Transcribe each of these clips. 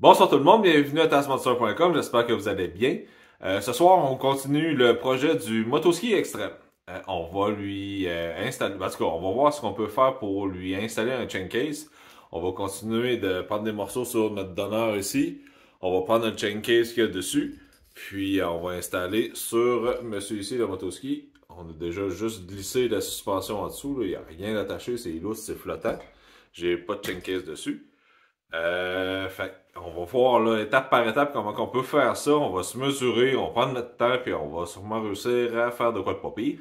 Bonsoir tout le monde, bienvenue à TaskMonster.com, j'espère que vous allez bien. Ce soir, on continue le projet du motoski extrême. On va lui installer, parce qu'on va voir ce qu'on peut faire pour lui installer un chain case. On va continuer de prendre des morceaux sur notre donneur ici. On va prendre un chain case qu'il y a dessus. Puis on va installer sur monsieur ici le motoski. On a déjà juste glissé la suspension en dessous, là. Il n'y a rien d'attaché, c'est lousse, c'est flottant. J'ai pas de chain case dessus. On va voir là, étape par étape comment on peut faire ça. On va se mesurer, on va prendre notre temps, puis on va sûrement réussir à faire de quoi de pas pire.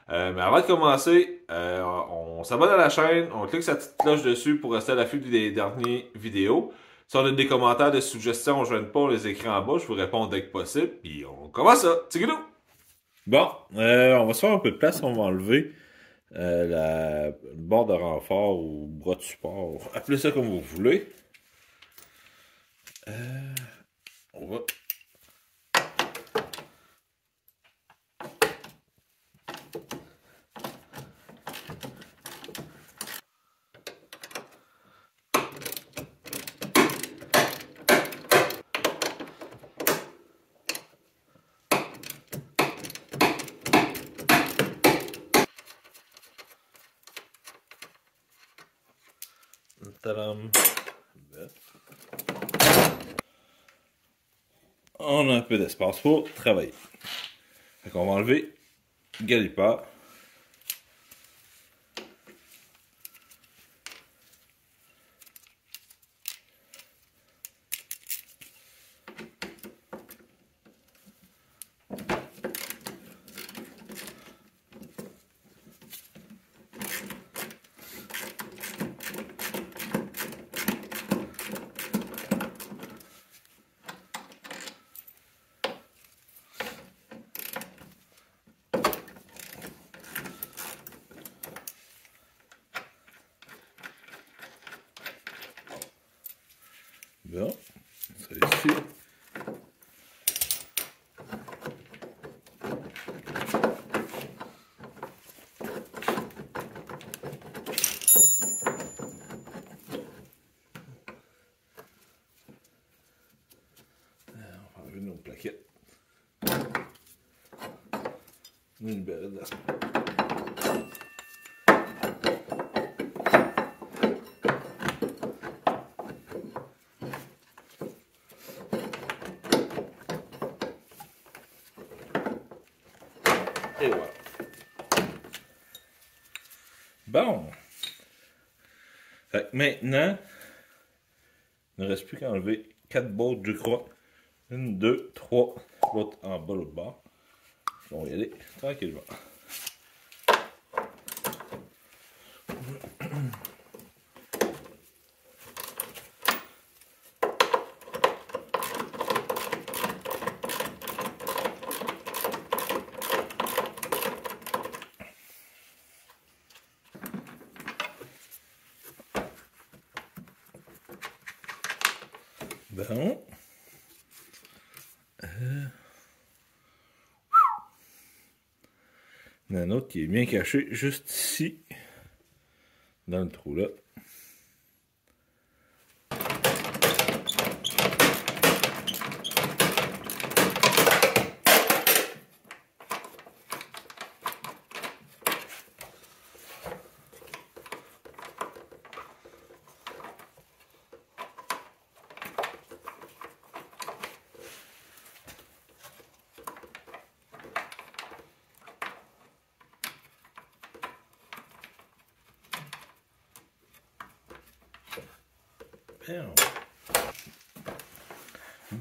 Mais avant de commencer, on s'abonne à la chaîne, on clique sa petite cloche dessus pour rester à l'affût des dernières vidéos. Si on a des commentaires, des suggestions, on ne gêne pas, on les écrit en bas, je vous réponds dès que possible, puis on commence ça. Tigidou! Bon, on va se faire un peu de place, on va enlever le bord de renfort ou bras de support, appelez ça comme vous voulez. On va... Tadam. On a un peu d'espace pour travailler. Fait qu'on va enlever le galipeur. Bon, ça ici. On va enlever nos plaquettes. Une belle de la... Et voilà. Bon. Fait que maintenant, il ne reste plus qu'à enlever 4 bolts, je crois. 1, 2, 3. L'autre en bas, l'autre bord. On va y aller tranquillement. Bon. Il y en a un autre qui est bien caché juste ici, dans le trou là.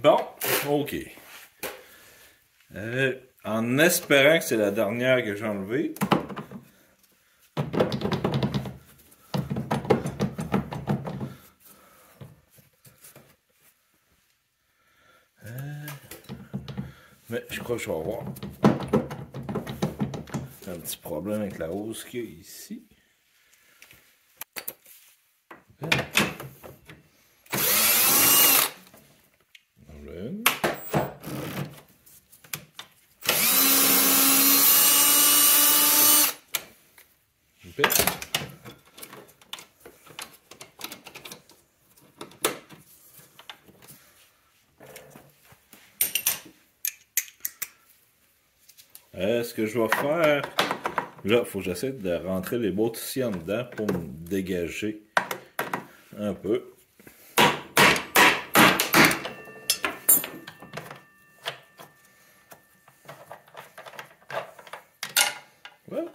Bon, ok. En espérant que c'est la dernière que j'ai enlevée. Mais je crois que je vais avoir un petit problème avec la hausse qu'il y a ici. Ce que je vais faire, là, il faut que j'essaie de rentrer les bottes ici en dedans pour me dégager un peu. Voilà.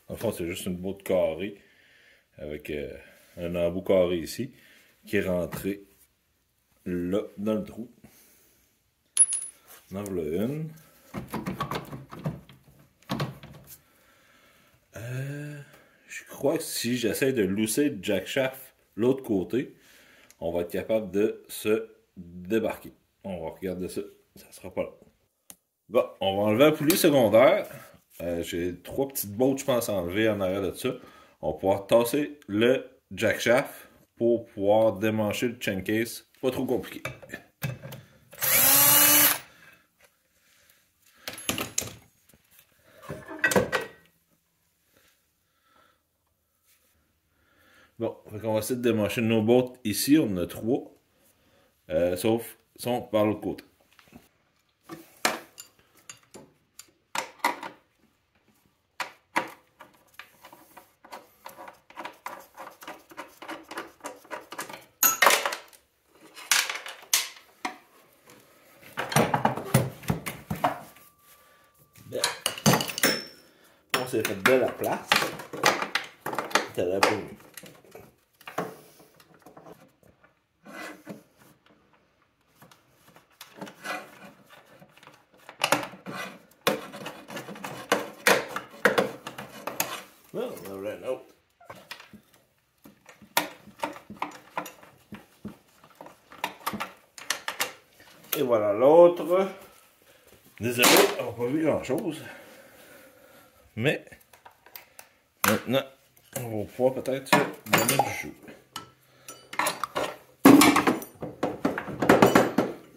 En fond, c'est juste une botte carrée avec un embout carré ici qui est rentré là dans le trou. On en voilà une. Je crois que si j'essaie de lousser le jack shaft l'autre côté, on va être capable de se débarquer. On va regarder ça, ça sera pas là. Bon, on va enlever la poulie secondaire. J'ai 3 petites bottes, je pense, à enlever en arrière de ça. On va pouvoir tasser le jack shaft pour pouvoir démancher le chain case. Pas trop compliqué. Bon, on va essayer de démancher nos bottes ici. On en a 3. Sauf, sont par l'autre côté. Bien. On s'est fait de la place. T'as la peau. Well, on en a un autre. Et voilà l'autre. Désolé, on n'a pas vu grand chose. Mais maintenant, on va pouvoir peut-être se donner du jeu.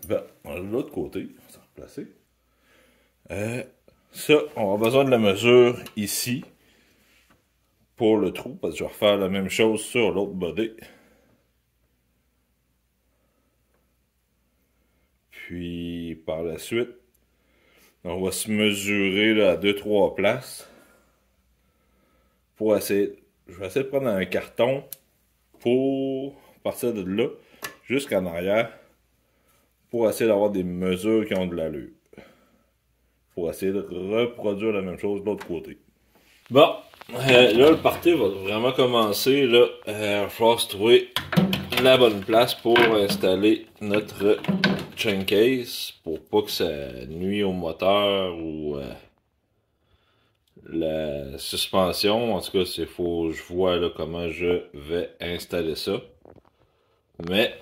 Ben, on a de l'autre côté, on va s'en replacer. Ça, on a besoin de la mesure ici pour le trou, parce que je vais refaire la même chose sur l'autre body. Puis par la suite, on va se mesurer là, à 2-3 places pour essayer. Je vais essayer de prendre un carton pour partir de là jusqu'en arrière pour essayer d'avoir des mesures qui ont de l'allure. Pour essayer de reproduire la même chose de l'autre côté. Bon, là le party va vraiment commencer. Là, il va falloir se trouver la bonne place pour installer notre chain case pour pas que ça nuise au moteur ou la suspension. En tout cas, c'est faut je vois là comment je vais installer ça. Mais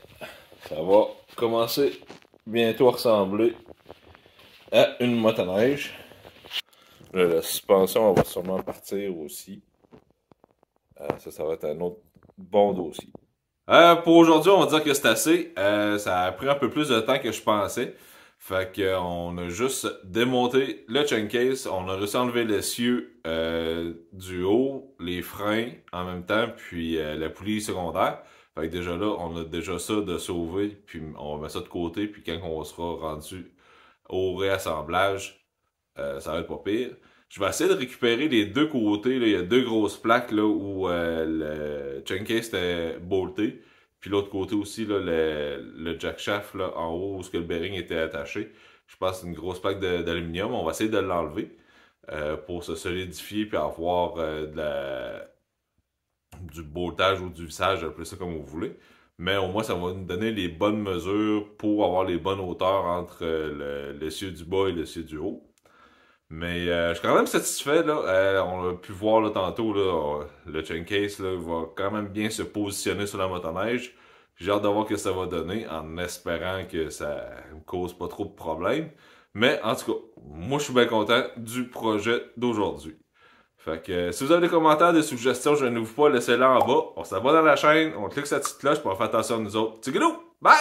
ça va commencer bientôt à ressembler à une motoneige. Là, la suspension elle va sûrement partir aussi. Ça va être un autre bon dossier. Pour aujourd'hui, on va dire que c'est assez. Ça a pris un peu plus de temps que je pensais. Fait qu'on a juste démonté le chain case. On a réussi à enlever l'essieu du haut, les freins en même temps, puis la poulie secondaire. Fait que déjà là, on a déjà ça de sauver, puis on va mettre ça de côté, puis quand on sera rendu au réassemblage, ça va être pas pire. Je vais essayer de récupérer les deux côtés. Là. Il y a 2 grosses plaques là, où le chain case était bolté. Puis l'autre côté aussi, là, le jack shaft là, en haut où le bearing était attaché. Je pense que c'est une grosse plaque d'aluminium. On va essayer de l'enlever pour se solidifier puis avoir du boltage ou du vissage, appelez ça comme vous voulez. Mais au moins, ça va nous donner les bonnes mesures pour avoir les bonnes hauteurs entre l'essieu du bas et l'essieu du haut. Mais je suis quand même satisfait, là. On a pu voir là, tantôt, là, le chain case là, va quand même bien se positionner sur la motoneige. J'ai hâte de voir ce que ça va donner, en espérant que ça ne cause pas trop de problèmes. Mais en tout cas, moi je suis bien content du projet d'aujourd'hui. Fait que si vous avez des commentaires, des suggestions, je ne vous pas, laissez-les en bas. On s'abonne à la chaîne, on clique sur la petite cloche pour faire attention à nous autres. Tigidou! Bye!